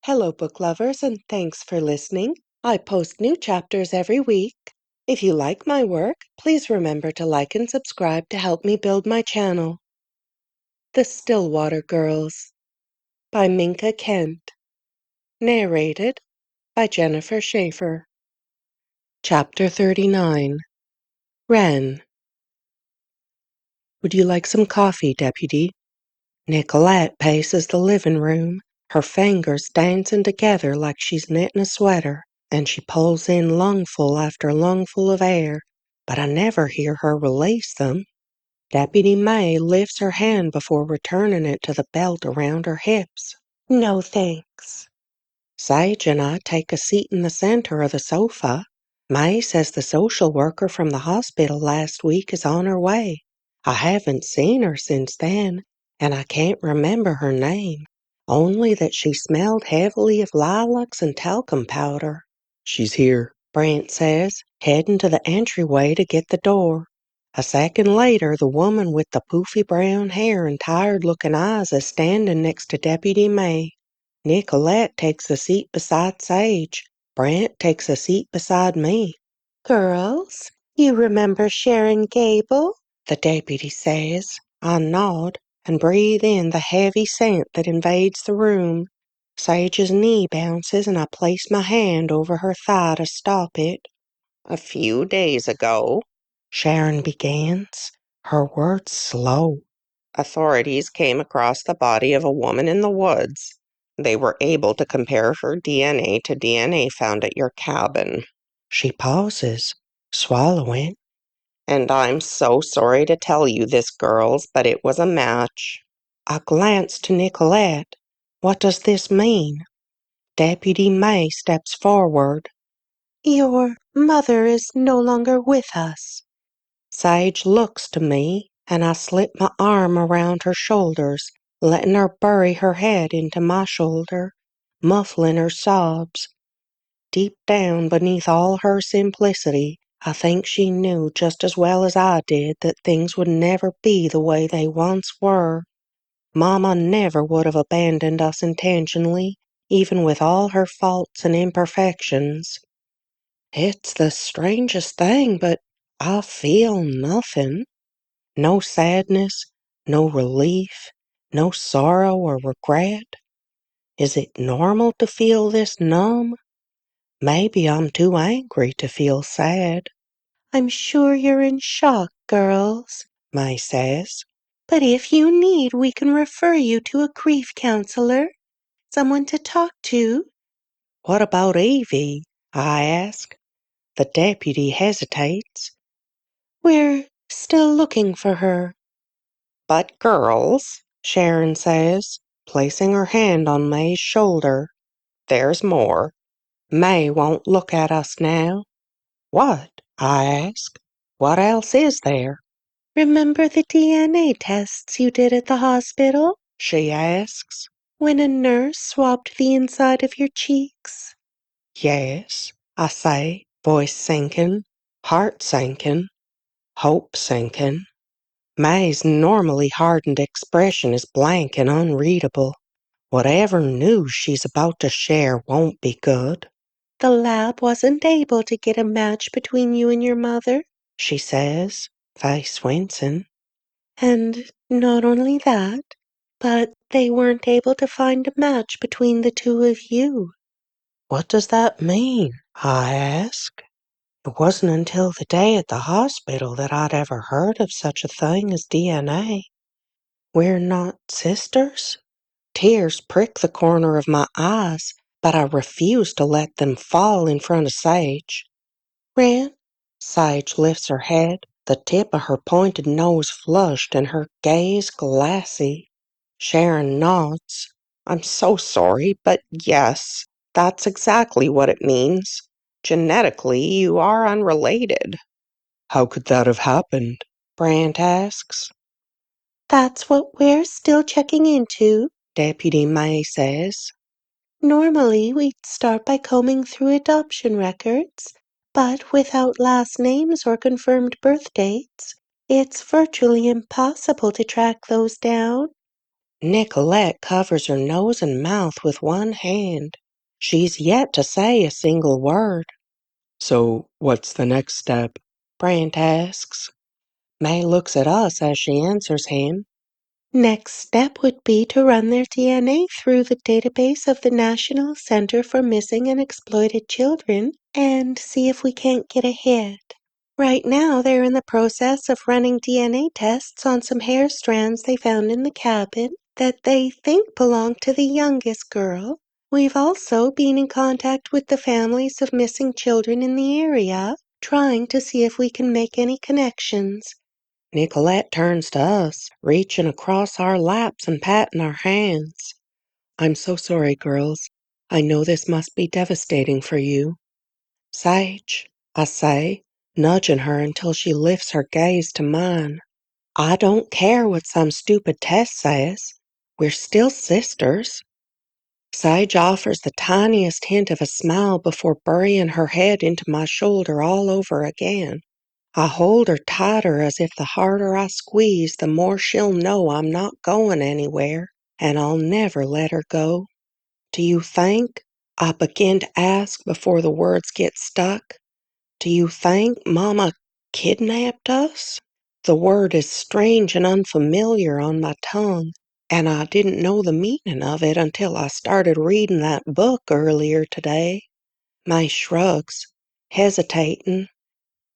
Hello, book lovers, and thanks for listening. I post new chapters every week. If you like my work, please remember to like and subscribe to help me build my channel. The Stillwater Girls by Minka Kent. Narrated by Jennifer Schafer. Chapter 39. Wren. Would you like some coffee, Deputy? Nicolette paces the living room, her fingers dancing together like she's knitting a sweater, and she pulls in lungful after lungful of air, but I never hear her release them. Deputy May lifts her hand before returning it to the belt around her hips. No thanks. Sage and I take a seat in the center of the sofa. May says the social worker from the hospital last week is on her way. I haven't seen her since then, and I can't remember her name, only that she smelled heavily of lilacs and talcum powder. She's here, Brent says, heading to the entryway to get the door. A second later, the woman with the poofy brown hair and tired-looking eyes is standing next to Deputy May. Nicolette takes a seat beside Sage. Brent takes a seat beside me. Girls, you remember Sharon Gable? The deputy says. I nod and breathe in the heavy scent that invades the room. Sage's knee bounces and I place my hand over her thigh to stop it. A few days ago, Sharon begins, her words slow. Authorities came across the body of a woman in the woods. They were able to compare her DNA to DNA found at your cabin. She pauses, swallowing. And I'm so sorry to tell you this, girls, but it was a match. I glance to Nicolette. What does this mean? Deputy May steps forward. Your mother is no longer with us. Sage looks to me, and I slip my arm around her shoulders, letting her bury her head into my shoulder, muffling her sobs. Deep down beneath all her simplicity, I think she knew just as well as I did that things would never be the way they once were. Mama never would have abandoned us intentionally, even with all her faults and imperfections. It's the strangest thing, but I feel nothing. No sadness, no relief, no sorrow or regret. Is it normal to feel this numb? Maybe I'm too angry to feel sad. I'm sure you're in shock, girls, May says. But if you need, we can refer you to a grief counselor, someone to talk to. What about Evie? I ask. The deputy hesitates. We're still looking for her. But girls, Sharon says, placing her hand on May's shoulder, there's more. May won't look at us now. What? I ask. What else is there? Remember the DNA tests you did at the hospital? She asks. When a nurse swabbed the inside of your cheeks? Yes, I say, voice sinking, heart sinking, hope sinking. May's normally hardened expression is blank and unreadable. Whatever news she's about to share won't be good. The lab wasn't able to get a match between you and your mother, she says, face wincing. And not only that, but they weren't able to find a match between the two of you. What does that mean? I ask. It wasn't until the day at the hospital that I'd ever heard of such a thing as DNA. We're not sisters? Tears prick the corner of my eyes, but I refuse to let them fall in front of Sage. Ren? Sage lifts her head, the tip of her pointed nose flushed and her gaze glassy. Sharon nods. I'm so sorry, but yes, that's exactly what it means. Genetically, you are unrelated. How could that have happened? Brant asks. That's what we're still checking into, Deputy May says. Normally, we'd start by combing through adoption records, but without last names or confirmed birth dates, it's virtually impossible to track those down. Nicolette covers her nose and mouth with one hand. She's yet to say a single word. So, what's the next step? Brant asks. May looks at us as she answers him. Next step would be to run their DNA through the database of the National Center for Missing and Exploited Children and see if we can't get a hit. Right now, they're in the process of running DNA tests on some hair strands they found in the cabin that they think belong to the youngest girl. We've also been in contact with the families of missing children in the area, trying to see if we can make any connections. Nicolette turns to us, reaching across our laps and patting our hands. I'm so sorry, girls. I know this must be devastating for you. Sage, I say, nudging her until she lifts her gaze to mine. I don't care what some stupid test says. We're still sisters. Sage offers the tiniest hint of a smile before burying her head into my shoulder all over again. I hold her tighter as if the harder I squeeze, the more she'll know I'm not going anywhere, and I'll never let her go. Do you think? I begin to ask before the words get stuck. Do you think Mama kidnapped us? The word is strange and unfamiliar on my tongue, and I didn't know the meaning of it until I started reading that book earlier today. May shrugs, hesitating.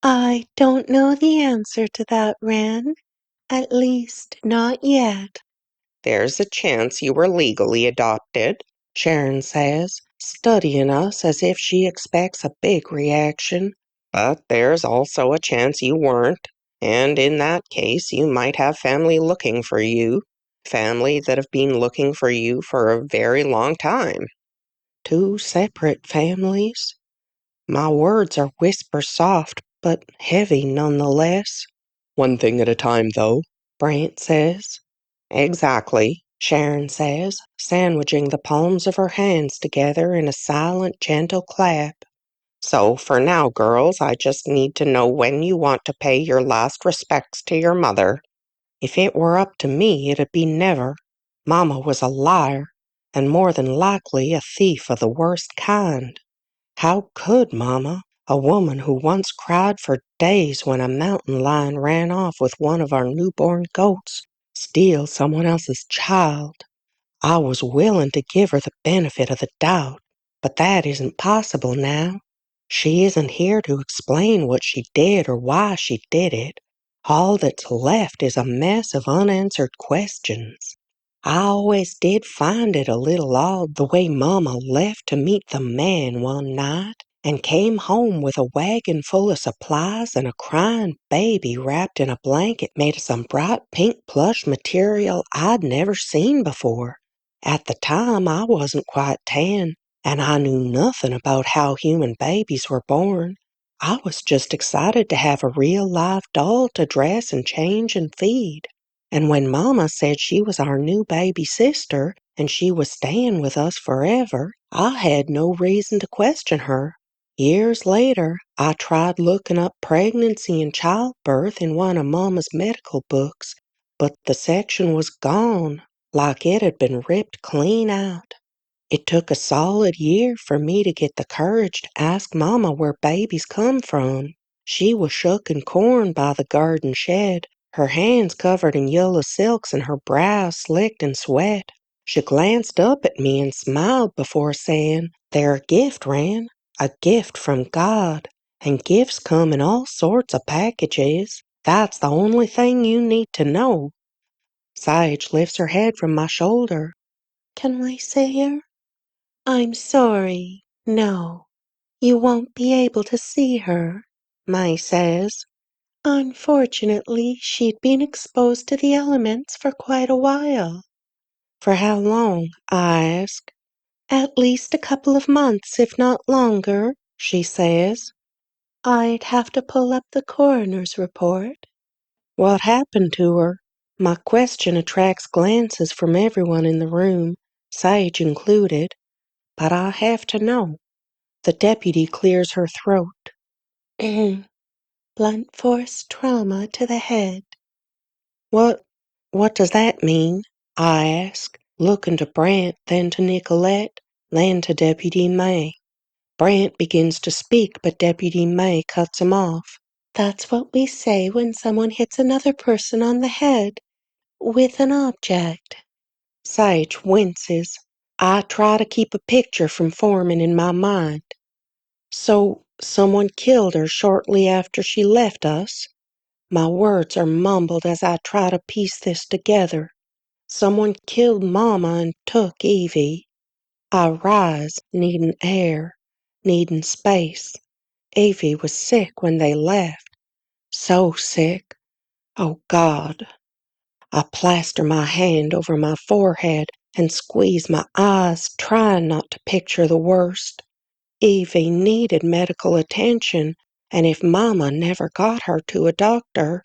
I don't know the answer to that, Wren. At least, not yet. There's a chance you were legally adopted, Sharon says, studying us as if she expects a big reaction. But there's also a chance you weren't, and in that case you might have family looking for you. Family that have been looking for you for a very long time. Two separate families? My words are whisper soft, but heavy nonetheless. One thing at a time, though, Brant says. Exactly, Sharon says, sandwiching the palms of her hands together in a silent, gentle clap. So for now, girls, I just need to know when you want to pay your last respects to your mother. If it were up to me, it'd be never. Mama was a liar, and more than likely a thief of the worst kind. How could Mama, a woman who once cried for days when a mountain lion ran off with one of our newborn goats, steal someone else's child? I was willing to give her the benefit of the doubt, but that isn't possible now. She isn't here to explain what she did or why she did it. All that's left is a mess of unanswered questions. I always did find it a little odd the way Mama left to meet the man one night and came home with a wagon full of supplies and a crying baby wrapped in a blanket made of some bright pink plush material I'd never seen before. At the time, I wasn't quite 10, and I knew nothing about how human babies were born. I was just excited to have a real live doll to dress and change and feed. And when Mama said she was our new baby sister and she was staying with us forever, I had no reason to question her. Years later, I tried looking up pregnancy and childbirth in one of Mama's medical books, but the section was gone, like it had been ripped clean out. It took a solid year for me to get the courage to ask Mama where babies come from. She was shucking corn by the garden shed, her hands covered in yellow silks and her brow slicked in sweat. She glanced up at me and smiled before saying, They're a gift, Wren, a gift from God, and gifts come in all sorts of packages. That's the only thing you need to know. Sage lifts her head from my shoulder. Can we see her? I'm sorry. No, you won't be able to see her, May says. Unfortunately, she'd been exposed to the elements for quite a while. For how long? I ask. At least a couple of months, if not longer, she says. I'd have to pull up the coroner's report. What happened to her? My question attracts glances from everyone in the room, Sage included, but I have to know. The deputy clears her throat. Blunt force trauma to the head. What does that mean? I ask, looking to Brant, then to Nicolette, then to Deputy May. Brant begins to speak, but Deputy May cuts him off. That's what we say when someone hits another person on the head with an object. Sage winces. I try to keep a picture from forming in my mind. So, someone killed her shortly after she left us? My words are mumbled as I try to piece this together. Someone killed Mama and took Evie. I rise, needing air, needing space. Evie was sick when they left. So sick. Oh God. I plaster my hand over my forehead and squeeze my eyes, trying not to picture the worst. Evie needed medical attention, and if Mama never got her to a doctor,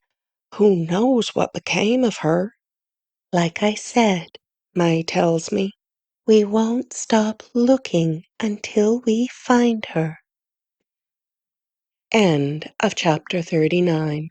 who knows what became of her? Like I said, May tells me, we won't stop looking until we find her. End of chapter 39.